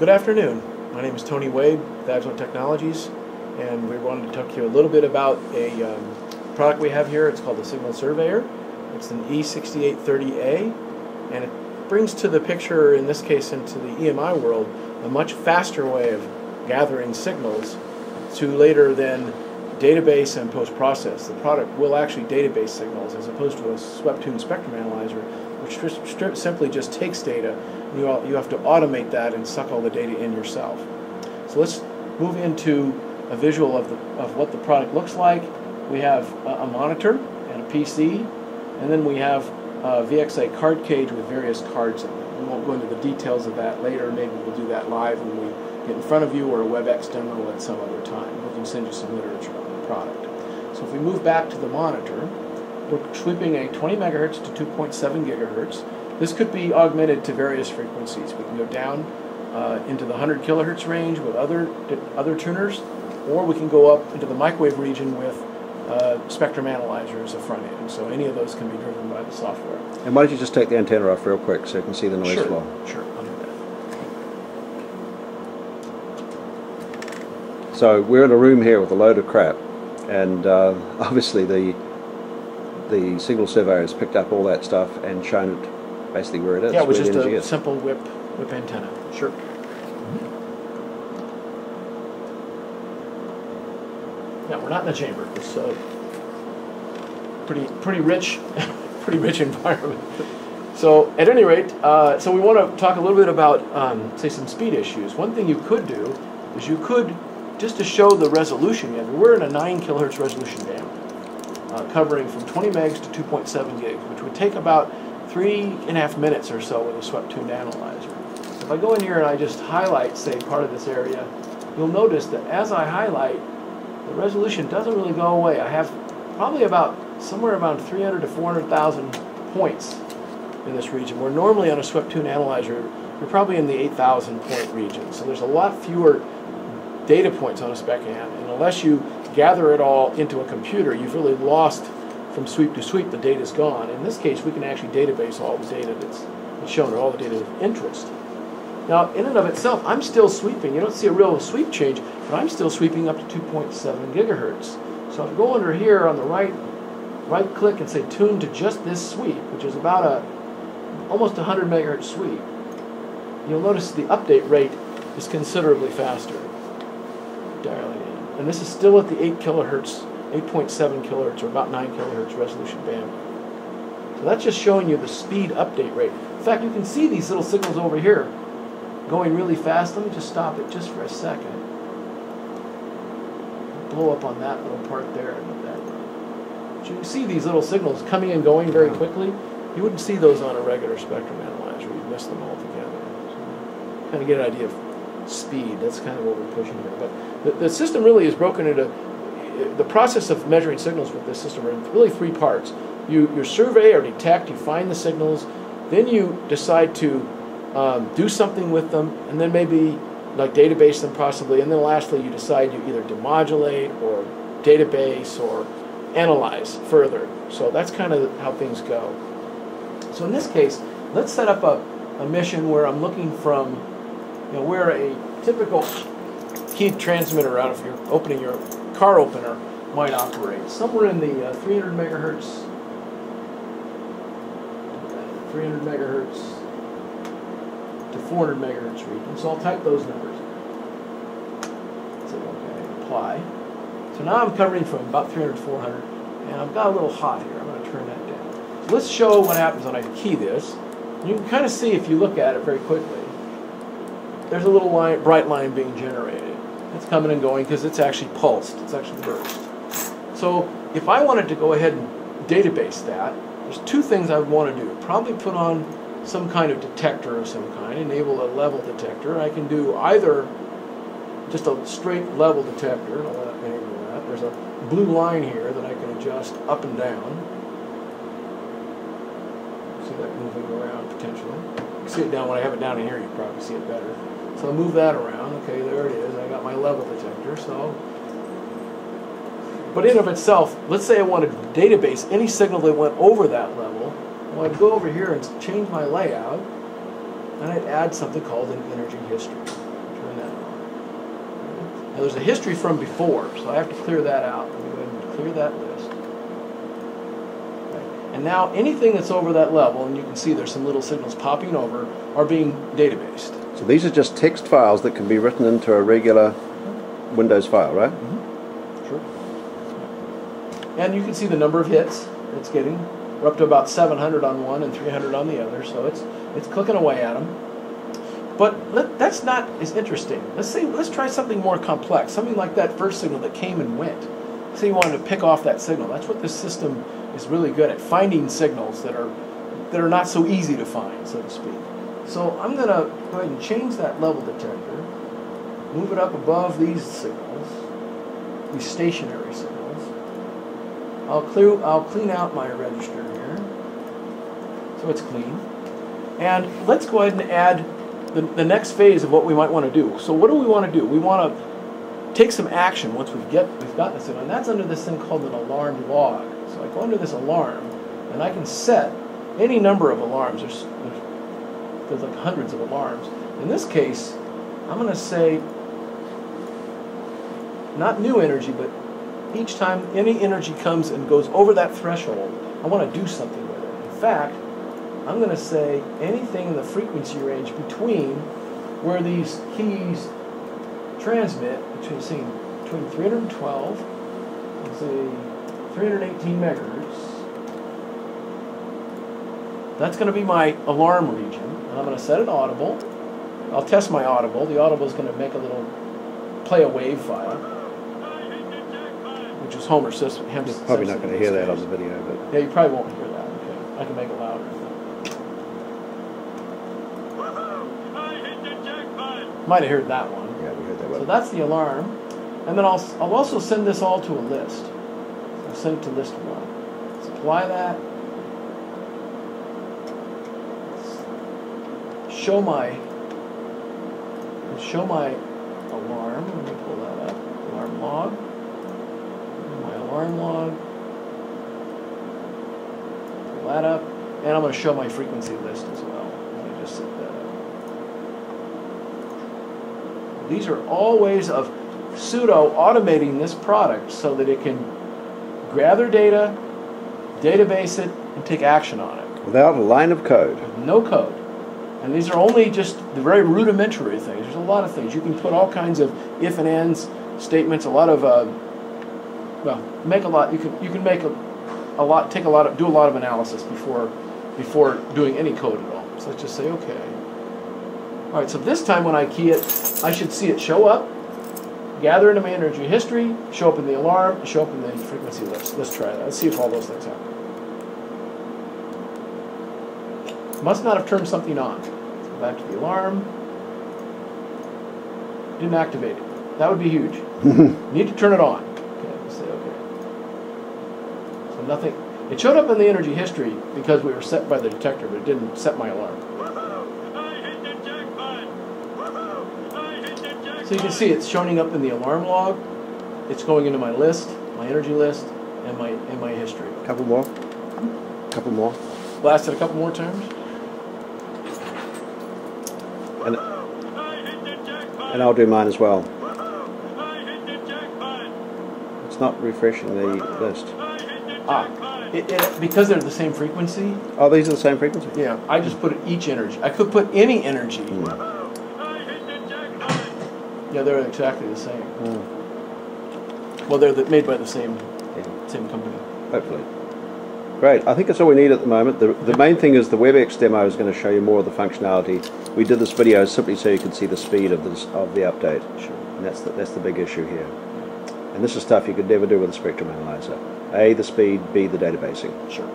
Good afternoon. My name is Tony Wade with Agilent Technologies, and we wanted to talk to you a little bit about a product we have here. It's called the Signal Surveyor. It's an E6830A, and it brings to the picture, in this case into the EMI world, a much faster way of gathering signals to later then database and post-process. The product will actually database signals as opposed to a swept-tuned spectrum analyzer, which simply just takes data. You have to automate that and suck all the data in yourself. So let's move into a visual of what the product looks like. We have a monitor and a PC, and then we have a VXA card cage with various cards in it. We won't go into the details of that later. Maybe we'll do that live when we get in front of you, or a WebEx demo at some other time. We can send you some literature on the product. So if we move back to the monitor, we're sweeping a 20 megahertz to 2.7 gigahertz. This could be augmented to various frequencies. We can go down into the 100 kilohertz range with other tuners, or we can go up into the microwave region with spectrum analyzer as a front end. So any of those can be driven by the software. And why don't you just take the antenna off real quick so you can see the noise flow? Sure, I'll do that. So we're in a room here with a load of crap, and obviously the Signal Surveyor has picked up all that stuff and shown it basically where it is. Yeah, it was just a simple whip antenna. Sure. Yeah, we're not in a chamber. It's pretty rich, pretty rich environment. So at any rate, so we want to talk a little bit about say some speed issues. One thing you could do is you could, just to show the resolution, we're in a 9 kilohertz resolution band, covering from 20 megs to 2.7 gigs, which would take about 3.5 minutes or so with a swept-tuned analyzer. So if I go in here and I just highlight, say, part of this area, you'll notice that as I highlight, the resolution doesn't really go away. I have probably somewhere around 300 to 400,000 points in this region, where normally on a swept-tuned analyzer, you're probably in the 8,000 point region. So there's a lot fewer data points on a spec am, and unless you gather it all into a computer, you've really lost from sweep to sweep. The data's gone. In this case, we can actually database all the data that's shown, or all the data of interest. Now, in and of itself, I'm still sweeping. You don't see a real sweep change, but I'm still sweeping up to 2.7 gigahertz. So if I go under here on the right click and say tune to just this sweep, which is about almost 100 megahertz sweep, you'll notice the update rate is considerably faster. Dialing in. And this is still at the 8 kilohertz, 8.7 kilohertz, or about 9 kilohertz resolution band. So that's just showing you the speed update rate. In fact, you can see these little signals over here going really fast. Let me just stop it just for a second. Blow up on that little part there and let that run. So you can see these little signals coming and going very quickly. You wouldn't see those on a regular spectrum analyzer. You'd miss them altogether. So kind of get an idea of speed. That's kind of what we're pushing here. But the system really is broken into, the process of measuring signals with this system are in really 3 parts. You survey or detect, you find the signals, then you decide to do something with them, and then maybe like database them possibly, and then lastly you decide you either demodulate or database or analyze further. So that's kind of how things go. So in this case, let's set up a mission where I'm looking from, where a typical keyed transmitter out of opening your car opener might operate. Somewhere in the 300 megahertz to 400 megahertz region. So I'll type those numbers. So okay, apply. So now I'm covering from about 300 to 400, and I've got a little hot here. I'm going to turn that down. So let's show what happens when I key this. You can kind of see, if you look at it very quickly, there's a little bright line being generated. It's coming and going because it's actually pulsed. It's actually burst. So if I wanted to go ahead and database that, there's 2 things I would want to do. Probably put on some kind of detector of some kind, enable a level detector. I can do either just a straight level detector. I'll enable that. There's a blue line here that I can adjust up and down. See that moving around potentially. You can see it down. When I have it down in here, you can probably see it better. So I'll move that around. Okay, there it is. I got my level detector. So, but in of itself, let's say I wanted to database any signal that went over that level. Well, I'd go over here and change my layout, and I'd add something called an energy history. Now there's a history from before, so I have to clear that out. Let me go ahead and clear that list. Okay. And now anything that's over that level, and you can see there's some little signals popping over, are being databased. So these are just text files that can be written into a regular Windows file, right? Mm-hmm. Sure. And you can see the number of hits it's getting. We're up to about 700 on one and 300 on the other, so it's clicking away at them. But that's not as interesting. Let's try something more complex, something like that first signal that came and went. Say you wanted to pick off that signal. That's what this system is really good at, finding signals that are not so easy to find, so to speak. So I'm going to go ahead and change that level detector, move it up above these signals, these stationary signals. I'll clean out my register here, so it's clean. And let's go ahead and add the next phase of what we might want to do. So what do we want to do? We want to take some action once we've gotten this in, and that's under this thing called an alarm log. So I go under this alarm, and I can set any number of alarms. There's like hundreds of alarms. In this case, I'm going to say not new energy, but each time any energy comes and goes over that threshold, I want to do something with it. In fact, I'm going to say anything in the frequency range between where these keys transmit, between 312 and say 318 megahertz. That's going to be my alarm region, and I'm going to set it audible. I'll test my audible. The audible is going to play a wave file, which is Homer Simpson. You're probably not going to hear that on the video, but yeah, you probably won't hear that. Okay, I can make it louder. Might have heard that one. Yeah, we heard that one. So that's the alarm, and then I'll also send this all to a list. I'll send it to list 1. Let's apply that. Show my alarm. Let me pull that up. Alarm log. My alarm log. Pull that up, and I'm going to show my frequency list as well. Let me just set that up. These are all ways of pseudo automating this product so that it can gather data, database it, and take action on it. Without a line of code. No code. And these are only just the very rudimentary things. There's a lot of things. You can put all kinds of if and ends statements, a lot of, make a lot, you can make a lot, do a lot of analysis before doing any code at all. So let's just say, okay. All right, so this time when I key it, I should see it show up, gather into my energy history, show up in the alarm, show up in the frequency list. Let's try that. Let's see if all those things happen. Must not have turned something on. Let's go back to the alarm. Didn't activate it. That would be huge. Need to turn it on. Okay, let's say okay. So nothing. It showed up in the energy history because we were set by the detector, but it didn't set my alarm. So you can see it's showing up in the alarm log. It's going into my list, my energy list, and my history. Couple more. Couple more. Blasted a couple more times. And I'll do mine as well. It's not refreshing the list. Because they're the same frequency. Oh, these are the same frequency? Yeah, I just put each energy. I could put any energy. Yeah, they're exactly the same. Well, they're made by the same company. Hopefully. Great. I think that's all we need at the moment. The main thing is the WebEx demo is going to show you more of the functionality. We did this video simply so you could see the speed of the update. Sure. And that's the big issue here. And this is stuff you could never do with a spectrum analyzer. A, the speed, B, the databasing. Sure.